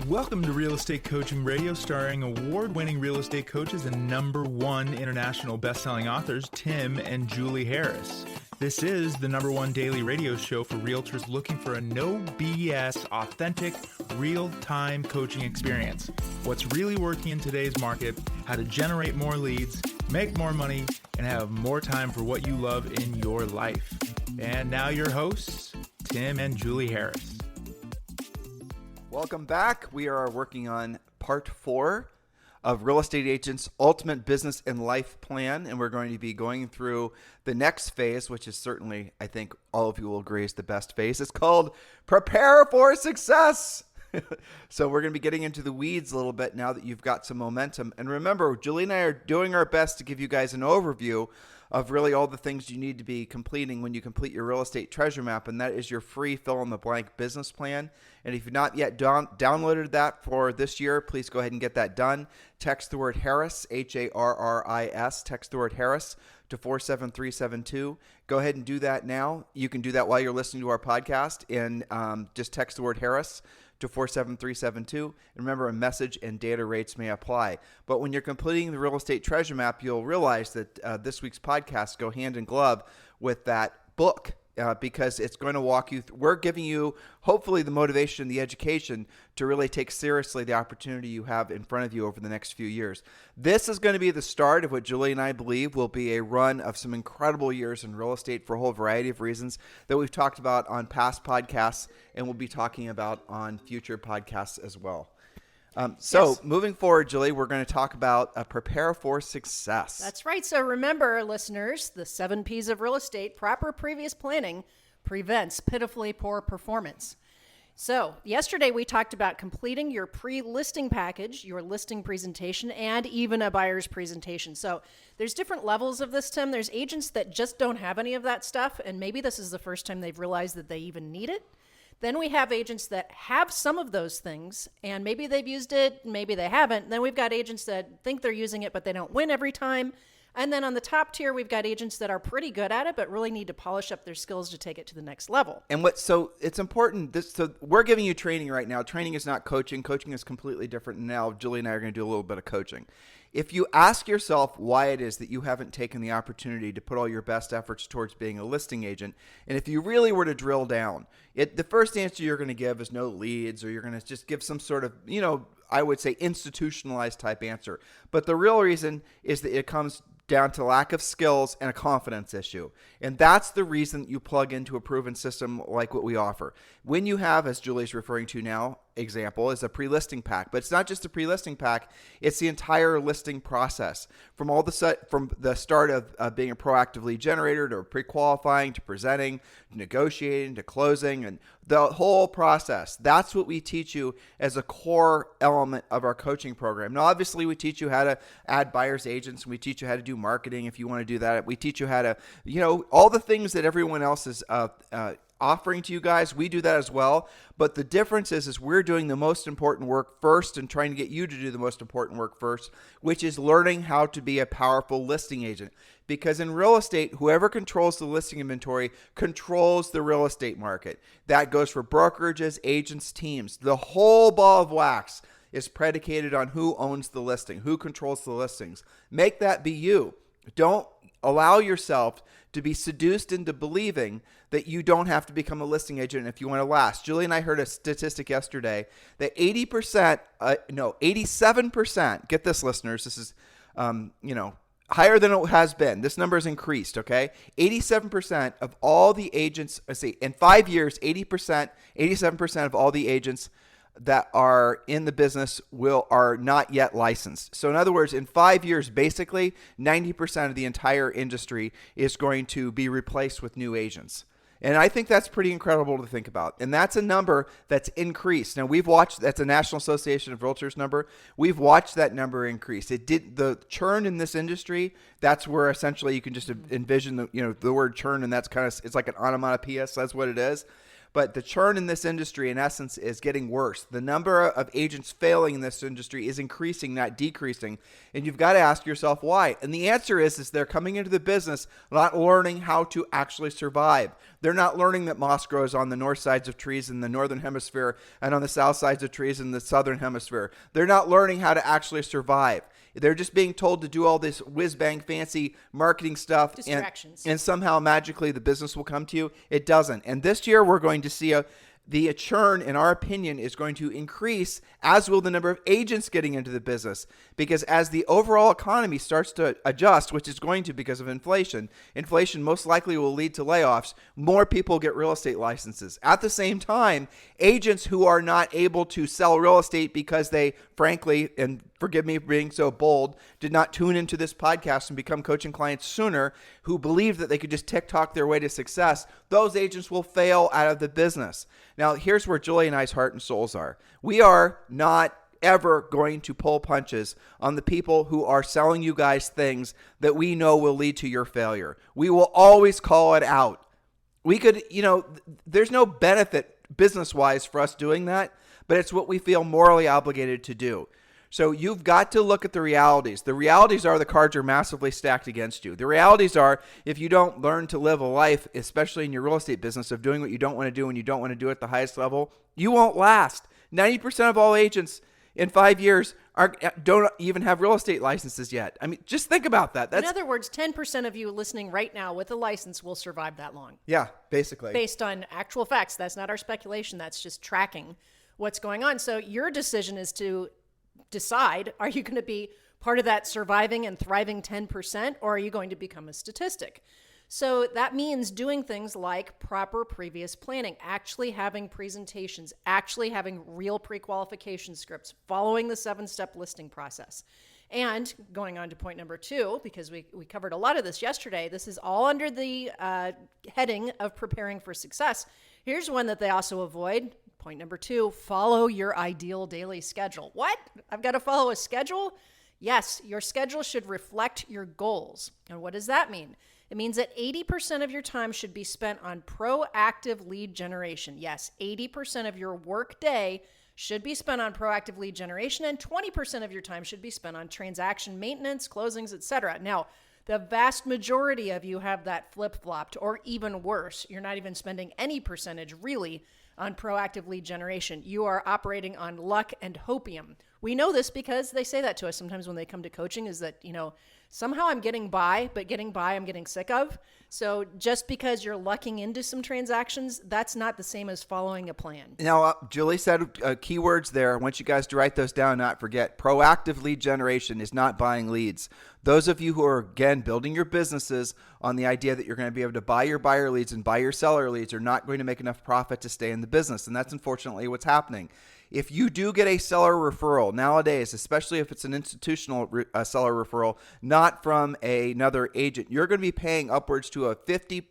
Welcome to Real Estate Coaching Radio, starring award-winning real estate coaches and #1 international best-selling authors, Tim and Julie Harris. This is the #1 daily radio show for realtors looking for a no BS, authentic, real-time coaching experience. What's really working in today's market, how to generate more leads, make more money, and have more time for what you love in your life. And now your hosts, Tim and Julie Harris. Welcome back. We are working on part 4 of Real Estate Agents' Ultimate Business and Life Plan, and we're going to be going through the next phase, which is certainly, I think all of you will agree, is the best phase. It's called Prepare for Success. So we're going to be getting into the weeds a little bit now that you've got some momentum. And remember, Julie and I are doing our best to give you guys an overview of really all the things you need to be completing when you complete your real estate treasure map, and that is your free fill-in-the-blank business plan. And if you've not yet downloaded that for this year, please go ahead and get that done. Text the word Harris, Harris, text the word Harris to 47372. Go ahead and do that now. You can do that while you're listening to our podcast, and just text the word Harris to 47372. And remember, a message and data rates may apply. But when you're completing the real estate treasure map, you'll realize that this week's podcasts go hand in glove with that book. Because it's going to walk you through. We're giving you, hopefully, the motivation, the education to really take seriously the opportunity you have in front of you over the next few years. This is going to be the start of what Julie and I believe will be a run of some incredible years in real estate for a whole variety of reasons that we've talked about on past podcasts and we'll be talking about on future podcasts as well. Yes. Moving forward, Julie, we're going to talk about Prepare for Success. That's right. So remember, listeners, the 7 P's of real estate, proper previous planning prevents pitifully poor performance. So yesterday we talked about completing your pre-listing package, your listing presentation, and even a buyer's presentation. So there's different levels of this, Tim. There's agents that just don't have any of that stuff, and maybe this is the first time they've realized that they even need it. Then we have agents that have some of those things, and maybe they've used it, maybe they haven't. Then we've got agents that think they're using it, but they don't win every time. And then on the top tier, we've got agents that are pretty good at it, but really need to polish up their skills to take it to the next level. And so it's important. So we're giving you training right now. Training is not coaching. Coaching is completely different. And now Julie and I are going to do a little bit of coaching. If you ask yourself why it is that you haven't taken the opportunity to put all your best efforts towards being a listing agent, and if you really were to drill down, the first answer you're going to give is no leads, or you're going to just give some sort of, I would say institutionalized type answer. But the real reason is that it comes down to lack of skills and a confidence issue. And that's the reason you plug into a proven system like what we offer. When you have, as Julie's referring to now, example is a pre-listing pack, but it's not just a pre-listing pack, it's the entire listing process from the start of being a proactive lead generator to pre-qualifying to presenting, to negotiating, to closing, and the whole process. That's what we teach you as a core element of our coaching program. Now, obviously, we teach you how to add buyer's agents, and we teach you how to do marketing if you want to do that. We teach you how to, all the things that everyone else is offering to you guys. We do that as well. But the difference is we're doing the most important work first and trying to get you to do the most important work first, which is learning how to be a powerful listing agent. Because in real estate, whoever controls the listing inventory controls the real estate market. That goes for brokerages, agents, teams. The whole ball of wax is predicated on who owns the listing, who controls the listings. Make that be you. Don't allow yourself to be seduced into believing that you don't have to become a listing agent if you want to last. Julie and I heard a statistic yesterday that 87%, get this, listeners, this is, higher than it has been. This number has increased, okay? 87% of all the agents, in 5 years, 87% of all the agents that are in the business are not yet licensed. So in other words, in 5 years, basically 90% of the entire industry is going to be replaced with new agents. And I think that's pretty incredible to think about. And that's a number that's increased. Now that's a National Association of Realtors number. We've watched that number increase. The churn in this industry, that's where essentially you can just envision the word churn, and that's it's like an onomatopoeia, so that's what it is. but the churn in this industry, in essence, is getting worse. The number of agents failing in this industry is increasing, not decreasing. And you've got to ask yourself why. And the answer is they're coming into the business not learning how to actually survive. They're not learning that moss grows on the north sides of trees in the northern hemisphere and on the south sides of trees in the southern hemisphere. They're not learning how to actually survive. They're just being told to do all this whiz-bang fancy marketing stuff. Distractions. And somehow magically the business will come to you. It doesn't. And this year we're going to see the churn, in our opinion, is going to increase, as will the number of agents getting into the business. Because as the overall economy starts to adjust, which is going to because of inflation most likely will lead to layoffs, more people get real estate licenses. At the same time, agents who are not able to sell real estate because they, frankly, and forgive me for being so bold, did not tune into this podcast and become coaching clients sooner, who believed that they could just TikTok their way to success, those agents will fail out of the business. Now, here's where Julie and I's heart and souls are. We are not ever going to pull punches on the people who are selling you guys things that we know will lead to your failure. We will always call it out. We could, there's no benefit business-wise for us doing that, but it's what we feel morally obligated to do. So you've got to look at the realities. The realities are the cards are massively stacked against you. The realities are if you don't learn to live a life, especially in your real estate business, of doing what you don't want to do and you don't want to do it at the highest level, you won't last. 90% of all agents in 5 years don't even have real estate licenses yet. I mean, just think about that. In other words, 10% of you listening right now with a license will survive that long. Yeah, basically. Based on actual facts. That's not our speculation. That's just tracking what's going on. So your decision is to decide, are you going to be part of that surviving and thriving 10%, or are you going to become a statistic? So that means doing things like proper previous planning, actually having presentations, actually having real pre-qualification scripts, following the 7-step listing process. And going on to point number 2, because we covered a lot of this yesterday, this is all under the heading of preparing for success. Here's one that they also avoid. Point number 2, follow your ideal daily schedule. What? I've got to follow a schedule? Yes, your schedule should reflect your goals. And what does that mean? It means that 80% of your time should be spent on proactive lead generation. Yes, 80% of your work day should be spent on proactive lead generation, and 20% of your time should be spent on transaction maintenance, closings, etc. Now, the vast majority of you have that flip-flopped, or even worse, you're not even spending any percentage really on proactive lead generation. You are operating on luck and hopium. We know this because they say that to us sometimes when they come to coaching, is that, somehow I'm getting by, but getting by I'm getting sick of. So just because you're lucking into some transactions, that's not the same as following a plan. Now, Julie said keywords there. I want you guys to write those down and not forget. Proactive lead generation is not buying leads. Those of you who are, again, building your businesses on the idea that you're going to be able to buy your buyer leads and buy your seller leads are not going to make enough profit to stay in the business. And that's unfortunately what's happening. If you do get a seller referral nowadays, especially if it's an institutional seller referral, not from another agent, you're going to be paying upwards to a 50%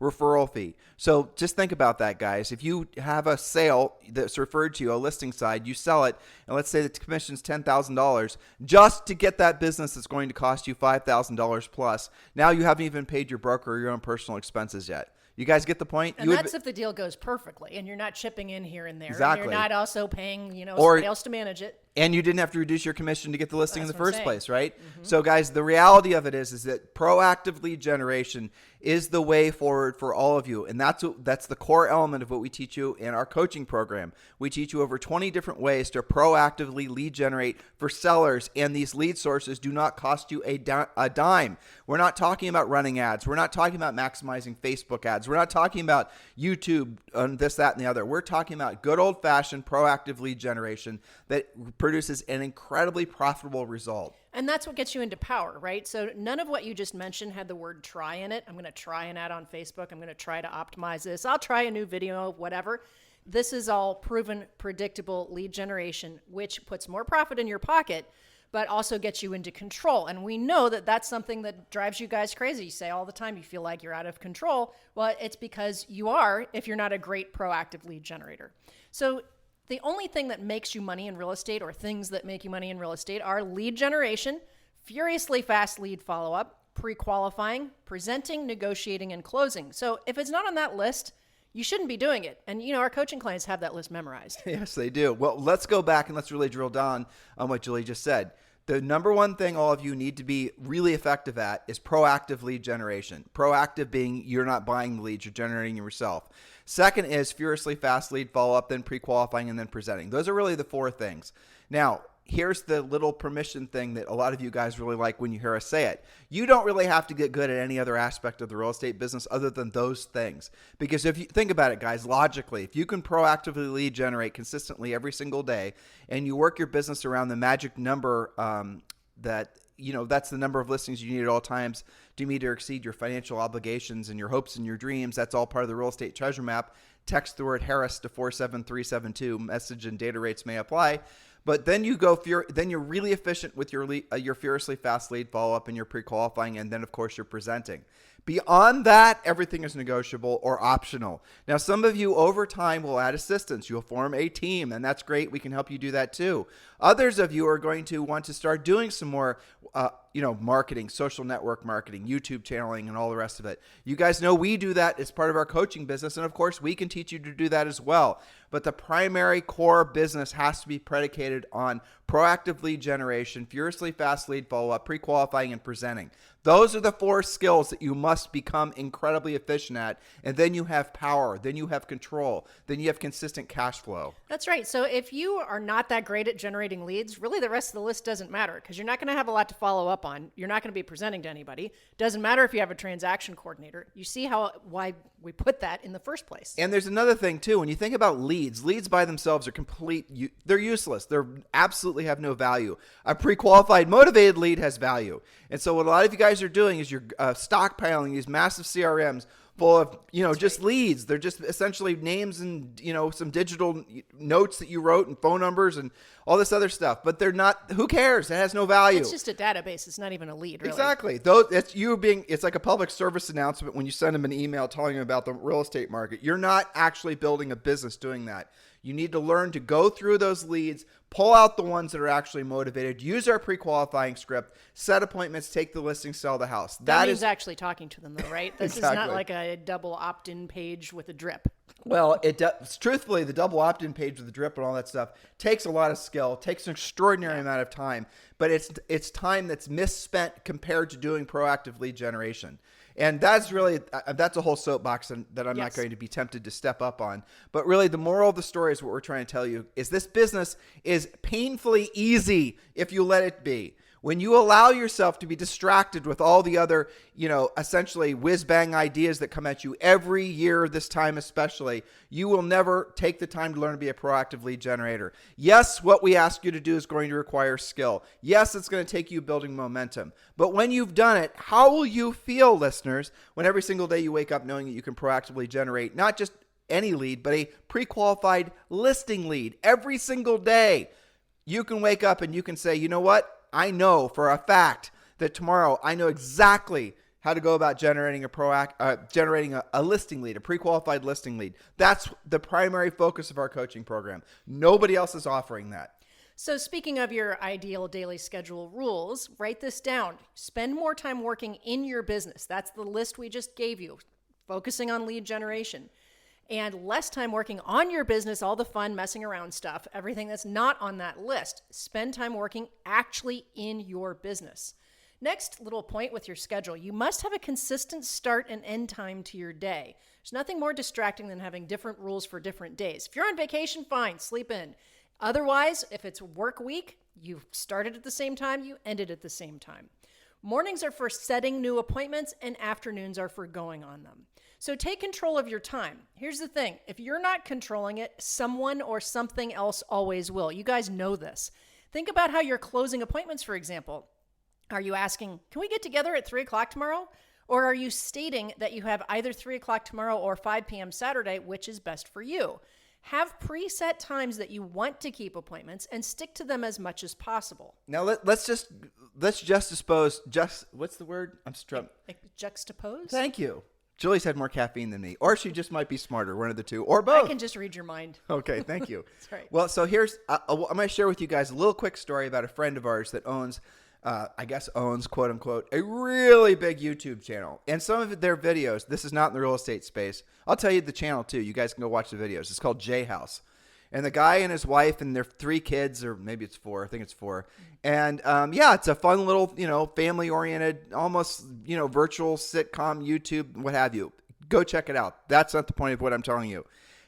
referral fee. So just think about that, guys. If you have a sale that's referred to you, a listing side, you sell it, and let's say the commission's $10,000, just to get that business that's going to cost you $5,000 plus. Now you haven't even paid your broker or your own personal expenses yet. You guys get the point? And that's if the deal goes perfectly and you're not chipping in here and there. Exactly. And you're not also paying, somebody else to manage it. And you didn't have to reduce your commission to get the listing in the first place, right? Mm-hmm. So guys, the reality of it is that proactive lead generation is the way forward for all of you. And that's the core element of what we teach you in our coaching program. We teach you over 20 different ways to proactively lead generate for sellers. And these lead sources do not cost you a dime. We're not talking about running ads. We're not talking about maximizing Facebook ads. We're not talking about YouTube and this, that, and the other. We're talking about good old-fashioned proactive lead generation that produces an incredibly profitable result. And that's what gets you into power, right? So none of what you just mentioned had the word try in it. I'm going to try an ad on Facebook. I'm going to try to optimize this. I'll try a new video, whatever. This is all proven, predictable lead generation, which puts more profit in your pocket, but also gets you into control. And we know that that's something that drives you guys crazy. You say all the time you feel like you're out of control. Well, it's because you are if you're not a great proactive lead generator. So the only thing that makes you money in real estate, or things that make you money in real estate, are lead generation, furiously fast lead follow-up, pre-qualifying, presenting, negotiating, and closing. So if it's not on that list, you shouldn't be doing it. And, our coaching clients have that list memorized. Yes, they do. Well, let's go back and let's really drill down on what Julie just said. The number one thing all of you need to be really effective at is proactive lead generation. Proactive being you're not buying the leads, you're generating yourself. Second is furiously fast lead follow-up, then pre-qualifying, and then presenting. Those are really the four things. Now, here's the little permission thing that a lot of you guys really like when you hear us say it. You don't really have to get good at any other aspect of the real estate business other than those things. Because if you think about it, guys, logically, if you can proactively lead generate consistently every single day and you work your business around the magic number that's the number of listings you need at all times to meet or exceed your financial obligations and your hopes and your dreams. That's all part of the real estate treasure map. Text the word Harris to 47372. Message and data rates may apply. But then then you're really efficient with your furiously fast lead follow-up and your pre-qualifying, and then, of course, you're presenting. Beyond that, everything is negotiable or optional. Now, some of you over time will add assistance. You'll form a team, and that's great. We can help you do that too. Others of you are going to want to start doing some more marketing, social network marketing, YouTube channeling, and all the rest of it. You guys know we do that as part of our coaching business, and of course, we can teach you to do that as well. But the primary core business has to be predicated on proactive lead generation, furiously fast lead follow-up, pre-qualifying, and presenting. Those are the four skills that you must become incredibly efficient at, and then you have power, then you have control, then you have consistent cash flow. That's right. So if you are not that great at generating leads, really the rest of the list doesn't matter because you're not going to have a lot to follow up on. You're not going to be presenting to anybody. Doesn't matter if you have a transaction coordinator. You see why we put that in the first place. And there's another thing too. When you think about leads by themselves are they're useless. They're absolutely have no value. A pre-qualified motivated lead has value. And so what a lot of you guys are doing is you're stockpiling these massive CRMs full of, just leads. They're just essentially names and, some digital notes that you wrote and phone numbers and all this other stuff. But they're not, who cares? It has no value. It's just a database. It's not even a lead, really. Exactly. It's like a public service announcement when you send them an email telling them about the real estate market. You're not actually building a business doing that. You need to learn to go through those leads, pull out the ones that are actually motivated, use our pre-qualifying script, set appointments, take the listing, sell the house. That means actually talking to them, though, right? This Exactly. is not like a double opt-in page with a drip. Well, truthfully, the double opt-in page with the drip and all that stuff takes a lot of skill, takes an extraordinary amount of time, but it's time that's misspent compared to doing proactive lead generation. And that's a whole soapbox that I'm not going to be tempted to step up on. But really, the moral of the story is what we're trying to tell you is this business is painfully easy if you let it be. When you allow yourself to be distracted with all the other, essentially whiz-bang ideas that come at you every year, this time especially, you will never take the time to learn to be a proactive lead generator. Yes, what we ask you to do is going to require skill. Yes, it's going to take you building momentum. But when you've done it, how will you feel, listeners, when every single day you wake up knowing that you can proactively generate not just any lead, but a pre-qualified listing lead every single day? You can wake up and you can say, you know what? I know for a fact that tomorrow I know exactly how to go about generating a listing lead, a pre-qualified listing lead. That's the primary focus of our coaching program. Nobody else is offering that. So speaking of your ideal daily schedule rules, write this down. Spend more time working in your business. That's the list we just gave you, focusing on lead generation. And less time working on your business, all the fun messing around stuff, everything that's not on that list. Spend time working actually in your business. Next little point with your schedule, you must have a consistent start and end time to your day. There's nothing more distracting than having different rules for different days. If you're on vacation, fine, sleep in. Otherwise, if it's work week, you started at the same time, you ended at the same time. Mornings are for setting new appointments and afternoons are for going on them. So take control of your time. Here's the thing. If you're not controlling it, someone or something else always will. You guys know this. Think about how you're closing appointments, for example. Are you asking, can we get together at 3 o'clock tomorrow? Or are you stating that you have either 3 o'clock tomorrow or 5 p.m. Saturday, which is best for you? Have preset times that you want to keep appointments and stick to them as much as possible. Now let's juxtapose. What's the word? I'm struck. Juxtapose? Thank you. Julie's had more caffeine than me, or she just might be smarter, one of the two, or both. I can just read your mind. Okay, thank you. That's right. Well, so I'm going to share with you guys a little quick story about a friend of ours that owns I guess owns, quote unquote, a really big YouTube channel. And some of their videos, this is not in the real estate space. I'll tell you the channel too. You guys can go watch the videos. It's called J House. And the guy and his wife and their 3 kids, or maybe it's 4. I think it's 4. And yeah, it's a fun little, family-oriented, almost, virtual sitcom, YouTube, what have you. Go check it out. That's not the point of what I'm telling you.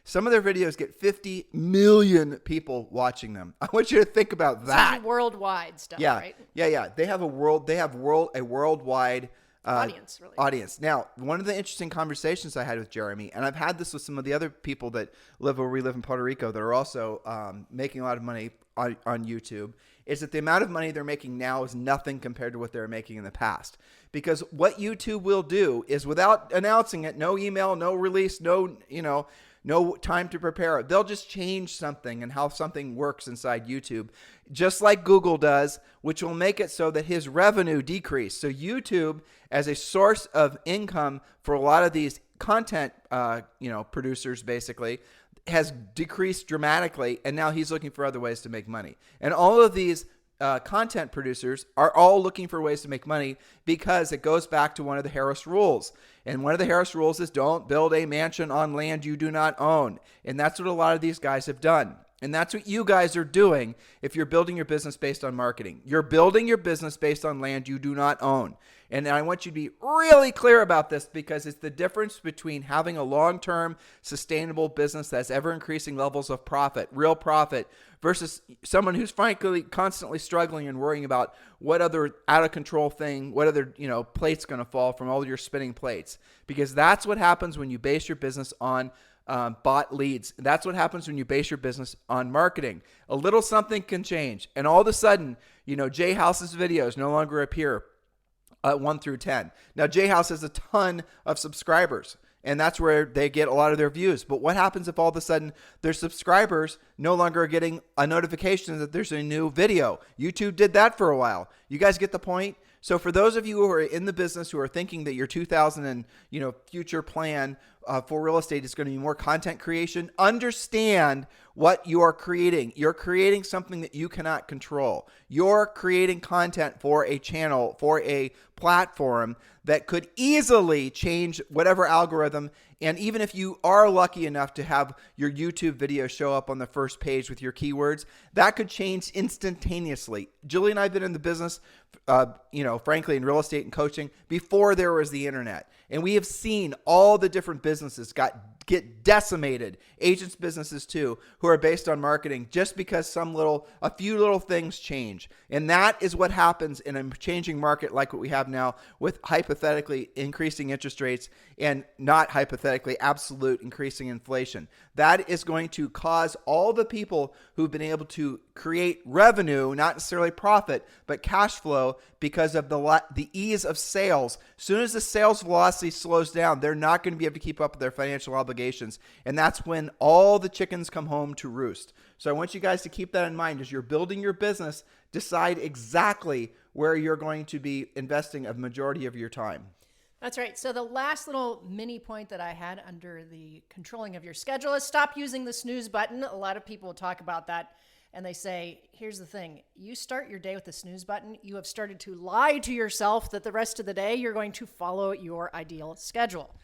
Some of their videos get 50 million people watching them. I want you to think about that. This is worldwide stuff, Yeah, right? yeah. They have a worldwide Audience, really. audience. Now, one of the interesting conversations I had with Jeremy, and I've had this with some of the other people that live where we live in Puerto Rico that are also making a lot of money on YouTube, is that the amount of money they're making now is nothing compared to what they were making in the past. Because what YouTube will do is, without announcing it, no email, no release, no time to prepare it. They'll just change something and how something works inside YouTube, just like Google does, which will make it so that his revenue decrease. So YouTube, as a source of income for a lot of these content, producers, basically, has decreased dramatically, and now he's looking for other ways to make money. And all of these content producers are all looking for ways to make money because it goes back to one of the Harris rules. And one of the Harris rules is don't build a mansion on land you do not own. And that's what a lot of these guys have done. And that's what you guys are doing if you're building your business based on marketing. You're building your business based on land you do not own. And I want you to be really clear about this, because it's the difference between having a long-term sustainable business that's ever increasing levels of profit, real profit, versus someone who's frankly constantly struggling and worrying about what other out of control thing, what other, plate's going to fall from all your spinning plates. Because that's what happens when you base your business on bought leads. That's what happens when you base your business on marketing. A little something can change, and all of a sudden, Jay House's videos no longer appear 1 through 10. Now, Jay House has a ton of subscribers, and that's where they get a lot of their views. But what happens if all of a sudden their subscribers no longer are getting a notification that there's a new video? YouTube did that for a while. You guys get the point? So for those of you who are in the business who are thinking that your 2000 and future plan for real estate is going to be more content creation, understand what you are creating. You're creating something that you cannot control. You're creating content for a channel, for a platform that could easily change whatever algorithm. And even if you are lucky enough to have your YouTube video show up on the first page with your keywords, that could change instantaneously. Julie and I have been in the business, frankly, in real estate and coaching before there was the internet. And we have seen all the different businesses get decimated, agents' businesses too, who are based on marketing just because a few little things change. And that is what happens in a changing market like what we have now, with hypothetically increasing interest rates and not hypothetically absolute increasing inflation. That is going to cause all the people who've been able to create revenue, not necessarily profit, but cash flow, because of the ease of sales. As soon as the sales velocity slows down, they're not going to be able to keep up with their financial obligations. And that's when all the chickens come home to roost. So I want you guys to keep that in mind as you're building your business. Decide exactly where you're going to be investing a majority of your time. That's right. So the last little mini point that I had under the controlling of your schedule is stop using the snooze button. A lot of people talk about that, and they say, here's the thing. You start your day with the snooze button. You have started to lie to yourself that the rest of the day you're going to follow your ideal schedule.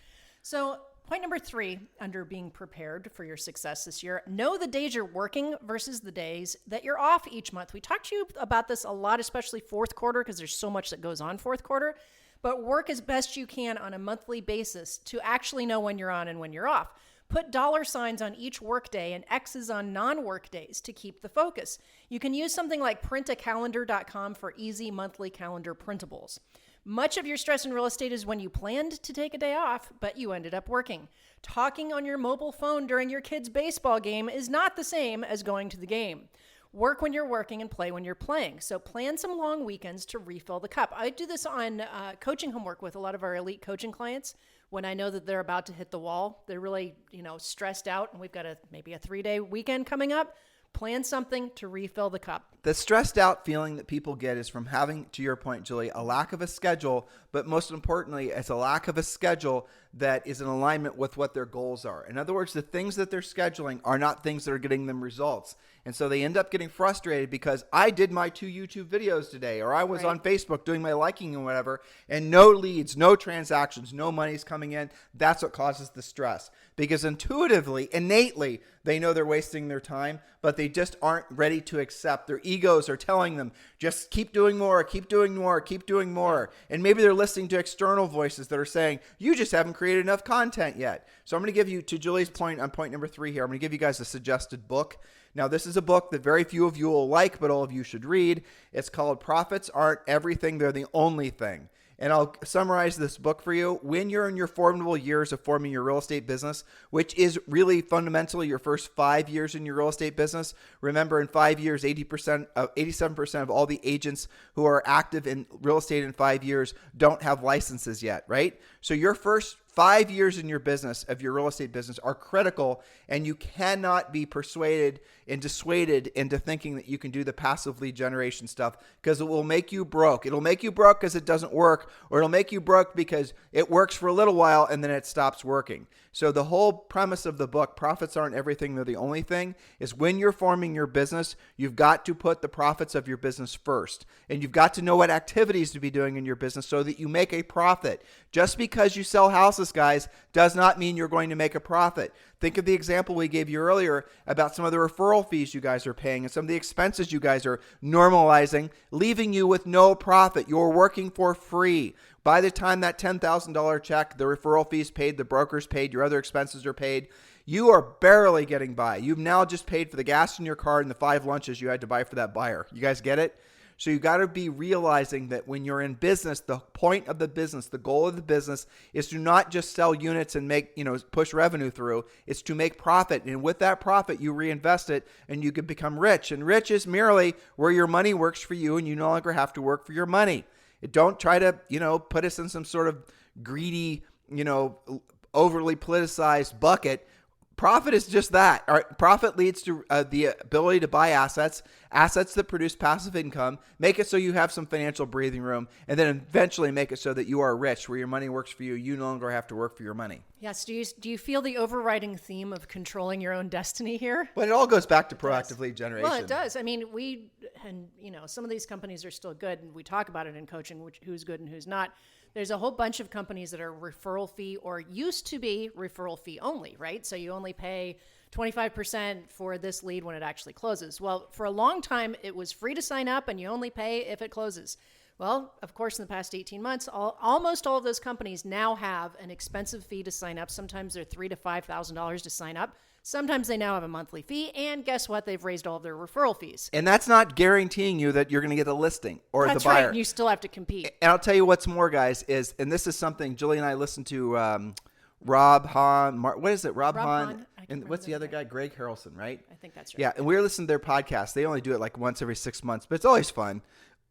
So point number 3 under being prepared for your success this year, know the days you're working versus the days that you're off each month. We talked to you about this a lot, especially fourth quarter, because there's so much that goes on fourth quarter. But work as best you can on a monthly basis to actually know when you're on and when you're off. Put dollar signs on each work day and X's on non-work days to keep the focus. You can use something like printacalendar.com for easy monthly calendar printables. Much of your stress in real estate is when you planned to take a day off, but you ended up working. Talking on your mobile phone during your kid's baseball game is not the same as going to the game. Work when you're working and play when you're playing. So plan some long weekends to refill the cup. I do this on coaching homework with a lot of our elite coaching clients. When I know that they're about to hit the wall, they're really, stressed out, and we've got maybe a 3-day weekend coming up. Plan something to refill the cup. The stressed out feeling that people get is from having, to your point, Julie, a lack of a schedule, but most importantly, it's a lack of a schedule that is in alignment with what their goals are. In other words, the things that they're scheduling are not things that are getting them results. And so they end up getting frustrated because I did my 2 YouTube videos today, or I was on Facebook doing my liking and whatever, and no leads, no transactions, no money's coming in. That's what causes the stress. Because intuitively, innately, they know they're wasting their time, but they just aren't ready to accept. Their egos are telling them, just keep doing more, keep doing more, keep doing more. And maybe they're listening to external voices that are saying, you just haven't created enough content yet. So I'm going to give you, to Julie's point on point number 3 here, I'm going to give you guys a suggested book. Now, this is a book that very few of you will like, but all of you should read. It's called Profits Aren't Everything, They're the Only Thing. And I'll summarize this book for you. When you're in your formidable years of forming your real estate business, which is really fundamentally your first 5 years in your real estate business, remember in 5 years, 87% of all the agents who are active in real estate in 5 years don't have licenses yet, right? So your first 5 years in your business, of your real estate business, are critical, and you cannot be persuaded and dissuaded into thinking that you can do the passive lead generation stuff, because it will make you broke. It'll make you broke because it doesn't work, or it'll make you broke because it works for a little while and then it stops working. So the whole premise of the book, Profits Aren't Everything, They're the Only Thing, is when you're forming your business, you've got to put the profits of your business first. And you've got to know what activities to be doing in your business so that you make a profit. Just because you sell houses, guys, does not mean you're going to make a profit. Think of the example we gave you earlier about some of the referral fees you guys are paying and some of the expenses you guys are normalizing, leaving you with no profit. You're working for free. By the time that $10,000 check, the referral fees paid, the broker's paid, your other expenses are paid, you are barely getting by. You've now just paid for the gas in your car and the 5 lunches you had to buy for that buyer. You guys get it? So you got to be realizing that when you're in business, the point of the business, the goal of the business is to not just sell units and make, push revenue through. It's to make profit. And with that profit, you reinvest it and you can become rich. And rich is merely where your money works for you and you no longer have to work for your money. Don't try to, put us in some sort of greedy, overly politicized bucket. Profit is just that. All right, profit leads to the ability to buy assets that produce passive income, make it so you have some financial breathing room, and then eventually make it so that you are rich, where your money works for you. You no longer have to work for your money. Yes. Do you feel the overriding theme of controlling your own destiny here? But it all goes back to proactive lead generation. Well, it does. I mean, some of these companies are still good, and we talk about it in coaching, who's good and who's not. There's a whole bunch of companies that are referral fee or used to be referral fee only, right? So you only pay 25% for this lead when it actually closes. Well, for a long time, it was free to sign up and you only pay if it closes. Well, of course, in the past 18 months, almost all of those companies now have an expensive fee to sign up. Sometimes they're $3,000 to $5,000 to sign up. Sometimes they now have a monthly fee, and guess what? They've raised all of their referral fees. And that's not guaranteeing you that you're going to get a listing or that's the buyer. That's right, and you still have to compete. And I'll tell you what's more, guys, and this is something Julie and I listened to Rob Hahn. What is it? Rob Hahn. And what's the other guy? Greg Harrelson, right? I think that's right. Yeah, and we were listening to their podcast. They only do it like once every 6 months, but it's always fun.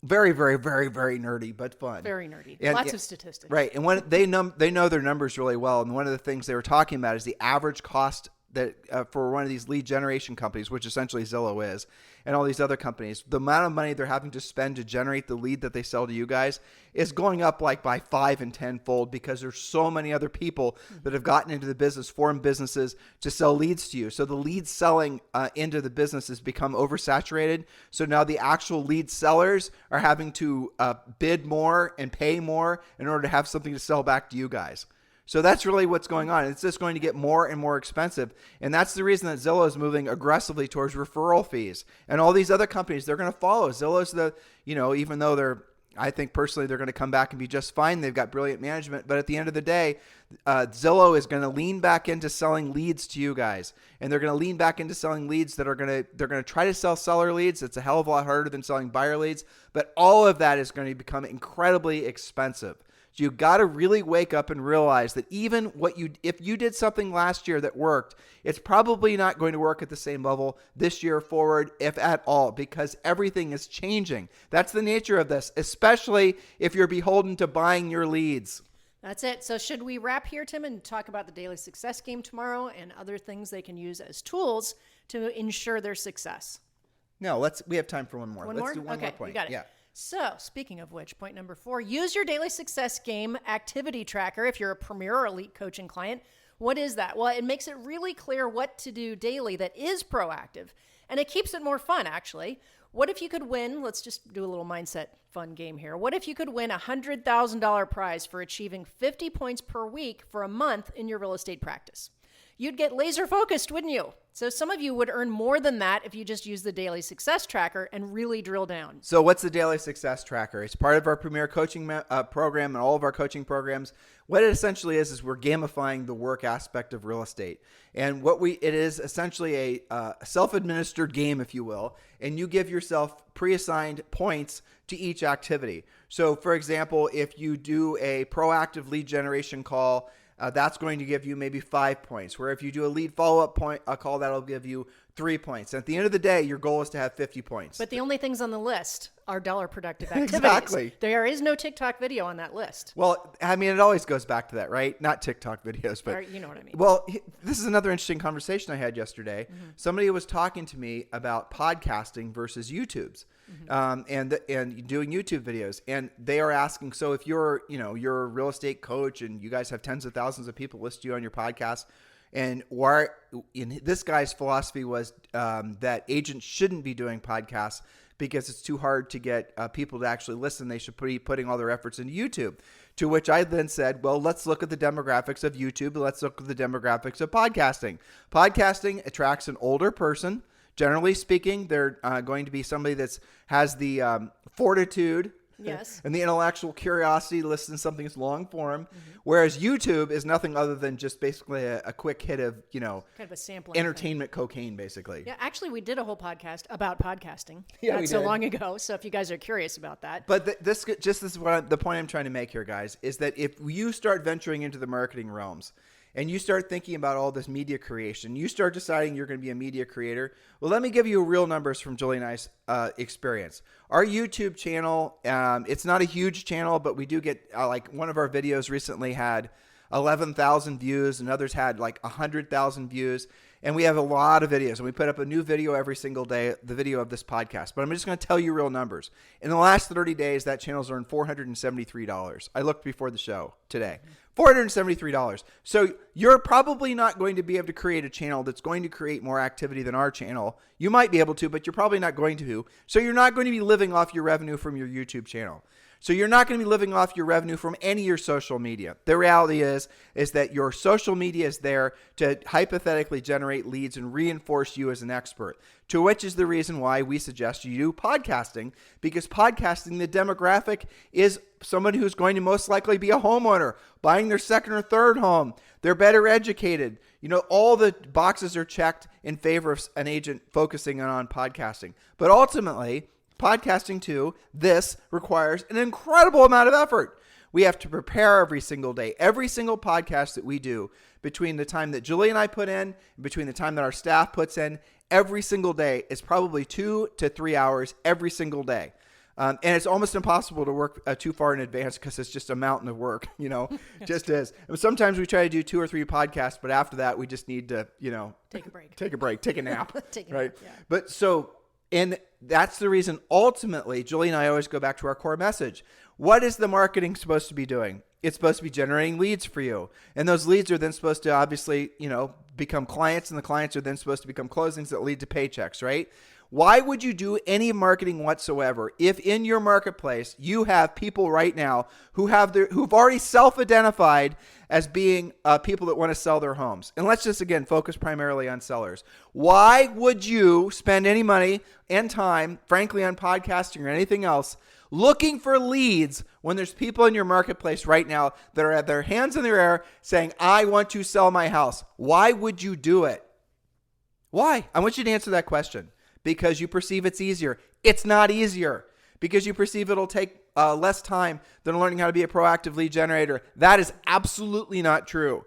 Very, very, very, very nerdy, but fun. Very nerdy. And, Lots of statistics. Right, and when they know their numbers really well, and one of the things they were talking about is the average cost that for one of these lead generation companies, which essentially Zillow is, and all these other companies, the amount of money they're having to spend to generate the lead that they sell to you guys is going up like by 5 and 10-fold because there's so many other people that have gotten into the business, formed businesses to sell leads to you. So the lead selling into the business has become oversaturated. So now the actual lead sellers are having to bid more and pay more in order to have something to sell back to you guys. So that's really what's going on. It's just going to get more and more expensive. And that's the reason that Zillow is moving aggressively towards referral fees. And all these other companies, they're going to follow. Zillow's even though I think personally they're going to come back and be just fine. They've got brilliant management. But at the end of the day, Zillow is going to lean back into selling leads to you guys. And they're going to lean back into selling leads they're going to try to sell seller leads. It's a hell of a lot harder than selling buyer leads. But all of that is going to become incredibly expensive. So you got to really wake up and realize that even if you did something last year that worked, it's probably not going to work at the same level this year forward, if at all, because everything is changing. That's the nature of this, especially if you're beholden to buying your leads. That's it. So should we wrap here, Tim, and talk about the daily success game tomorrow and other things they can use as tools to ensure their success? No, we have time for one more. Let's do one okay, more point. You got it. Yeah. So, speaking of which, point number 4, use your daily success game activity tracker if you're a premier or elite coaching client. What is that? Well, it makes it really clear what to do daily that is proactive, and it keeps it more fun, actually. What if you could win? Let's just do a little mindset fun game here. What if you could win a $100,000 prize for achieving 50 points per week for a month in your real estate practice? You'd get laser focused, wouldn't you? So some of you would earn more than that if you just use the daily success tracker and really drill down. So what's the daily success tracker? It's part of our premier coaching program and all of our coaching programs. What it essentially is we're gamifying the work aspect of real estate. And it is essentially a self-administered game, if you will, and you give yourself pre-assigned points to each activity. So for example, if you do a proactive lead generation call, that's going to give you maybe 5 points. Where if you do a lead follow-up call, that'll give you 3 points. And at the end of the day, your goal is to have 50 points. But the only things on the list are dollar productive activities. Exactly. There is no TikTok video on that list. Well, I mean, it always goes back to that, right? Not TikTok videos, but Or, you know what I mean. Well, this is another interesting conversation I had yesterday. Mm-hmm. Somebody was talking to me about podcasting versus YouTube's, and doing YouTube videos, and they are asking. So, if you're a real estate coach and you guys have tens of thousands of people listen to you on your podcast, and this guy's philosophy was that agents shouldn't be doing podcasts because it's too hard to get people to actually listen. They should be putting all their efforts into YouTube. To which I then said, well, let's look at the demographics of YouTube. Let's look at the demographics of podcasting. Podcasting attracts an older person. Generally speaking, they're going to be somebody that has the fortitude Yes. and the intellectual curiosity to listen to something that's long form. Whereas YouTube is nothing other than just basically a quick hit of, kind of a sampling entertainment cocaine, basically. Yeah, actually, we did a whole podcast about podcasting Yeah, not we so did. long ago. So if you guys are curious about that. But this is the point I'm trying to make here, guys, is that if you start venturing into the marketing realms and you start thinking about all this media creation, you start deciding you're going to be a media creator. Well, let me give you real numbers from Julie and I's experience. Our YouTube channel, it's not a huge channel, but we do get like one of our videos recently had 11,000 views and others had like 100,000 views. And we have a lot of videos, and we put up a new video every single day, the video of this podcast. But I'm just going to tell you real numbers. In the last 30 days, that channel's earned $473. I looked before the show today. $473. So you're probably not going to be able to create a channel that's going to create more activity than our channel. You might be able to, but you're probably not going to. So you're not going to be living off your revenue from your YouTube channel. So you're not going to be living off your revenue from any of your social media. The reality is that your social media is there to hypothetically generate leads and reinforce you as an expert, to which is the reason why we suggest you do podcasting, because podcasting, the demographic is somebody who's going to most likely be a homeowner, buying their second or third home. They're better educated. All the boxes are checked in favor of an agent focusing on podcasting. But ultimately, podcasting too, this requires an incredible amount of effort. We have to prepare every single day. Every single podcast that we do, between the time that Julie and I put in, between the time that our staff puts in, every single day is probably 2 to 3 hours every single day. And it's almost impossible to work too far in advance because it's just a mountain of work, just is. And sometimes we try to do 2 or 3 podcasts, but after that, we just need to, Take a break. take a nap, Take a right? nap, yeah. But and that's the reason, ultimately, Julie and I always go back to our core message. What is the marketing supposed to be doing? It's supposed to be generating leads for you. And those leads are then supposed to obviously, become clients, and the clients are then supposed to become closings that lead to paychecks, right? Why would you do any marketing whatsoever if in your marketplace you have people right now who've already self-identified as being people that want to sell their homes? And let's just, again, focus primarily on sellers. Why would you spend any money and time, frankly, on podcasting or anything else, looking for leads when there's people in your marketplace right now that are at their hands in the air saying, I want to sell my house? Why would you do it? Why? I want you to answer that question. Because you perceive it's easier. It's not easier. Because you perceive it'll take less time than learning how to be a proactive lead generator. That is absolutely not true.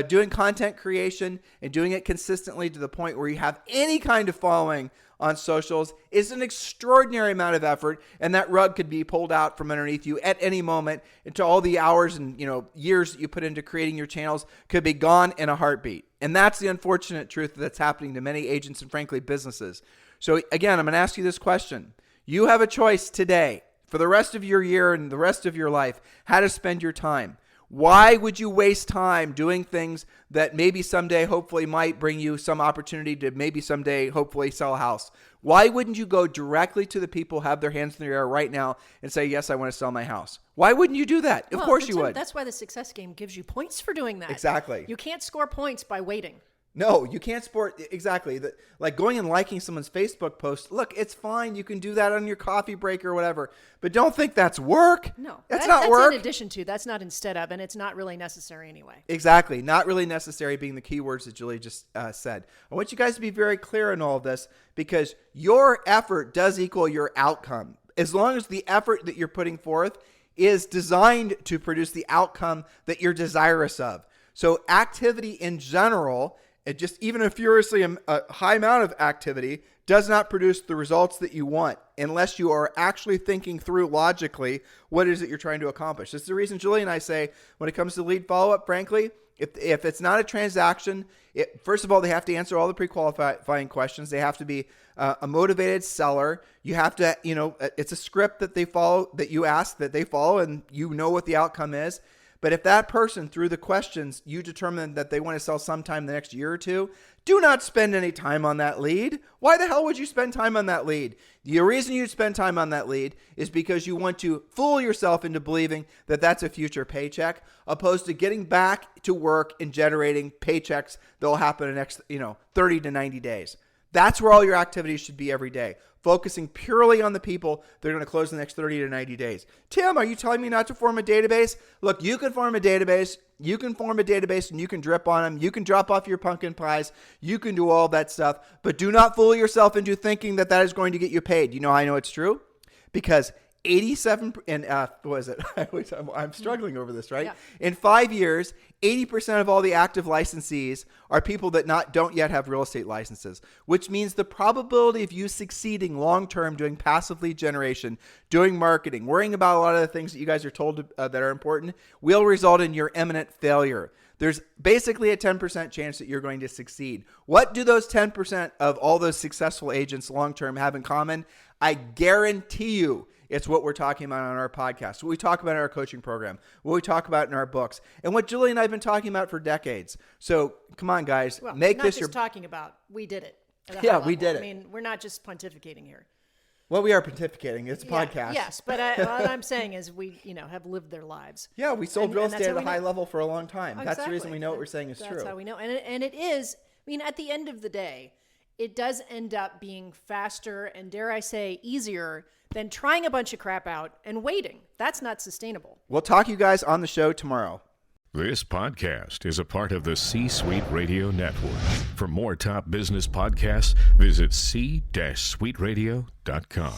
Doing content creation and doing it consistently to the point where you have any kind of following on socials is an extraordinary amount of effort, and that rug could be pulled out from underneath you at any moment, and all the hours and years that you put into creating your channels could be gone in a heartbeat. And that's the unfortunate truth that's happening to many agents and, frankly, businesses. So, again, I'm going to ask you this question. You have a choice today for the rest of your year and the rest of your life how to spend your time. Why would you waste time doing things that maybe someday hopefully might bring you some opportunity to maybe someday hopefully sell a house? Why wouldn't you go directly to the people who have their hands in the air right now and say, yes, I want to sell my house? Why wouldn't you do that? Of course you would. That's why the success game gives you points for doing that. Exactly. You can't score points by waiting. No, you can't sport. Exactly. Like going and liking someone's Facebook post. Look, it's fine. You can do that on your coffee break or whatever. But don't think that's work. No. That's not work. That's in addition to. That's not instead of. And it's not really necessary anyway. Exactly. Not really necessary being the key words that Julie just said. I want you guys to be very clear in all of this because your effort does equal your outcome. As long as the effort that you're putting forth is designed to produce the outcome that you're desirous of. So activity in general, even a furiously high amount of activity does not produce the results that you want unless you are actually thinking through logically what it is that you're trying to accomplish. This is the reason Julie and I say when it comes to lead follow-up, frankly, if it's not a transaction, first of all, they have to answer all the pre-qualifying questions. They have to be a motivated seller. You have to, it's a script that they follow, that you ask, that they follow, and you know what the outcome is. But if that person, through the questions, you determine that they want to sell sometime the next year or two, do not spend any time on that lead. Why the hell would you spend time on that lead? The reason you spend time on that lead is because you want to fool yourself into believing that that's a future paycheck, opposed to getting back to work and generating paychecks that will happen in the next 30 to 90 days. That's where all your activities should be every day, focusing purely on the people that are going to close in the next 30 to 90 days. Tim, are you telling me not to form a database? Look, you can form a database. You can form a database and you can drip on them. You can drop off your pumpkin pies. You can do all that stuff. But do not fool yourself into thinking that is going to get you paid. You know how I know it's true? Because 87, and what is it? I'm struggling over this, right? Yeah. In 5 years, 80% of all the active licensees are people that don't yet have real estate licenses, which means the probability of you succeeding long-term doing passive lead generation, doing marketing, worrying about a lot of the things that you guys are told that are important will result in your imminent failure. There's basically a 10% chance that you're going to succeed. What do those 10% of all those successful agents long-term have in common? I guarantee you it's what we're talking about on our podcast, what we talk about in our coaching program, what we talk about in our books, and what Julie and I have been talking about for decades. So come on, guys, make this your... talking about. We did it. Yeah, we did it. I mean, we're not just pontificating here. Well, we are pontificating. It's a podcast. Yes, but what I'm saying is we, have lived their lives. Yeah, we sold real estate at a high level for a long time. Exactly. That's the reason we know what we're saying is true. That's how we know. And it is, at the end of the day, it does end up being faster and, dare I say, easier than trying a bunch of crap out and waiting. That's not sustainable. We'll talk to you guys on the show tomorrow. This podcast is a part of the C-Suite Radio Network. For more top business podcasts, visit c-suiteradio.com.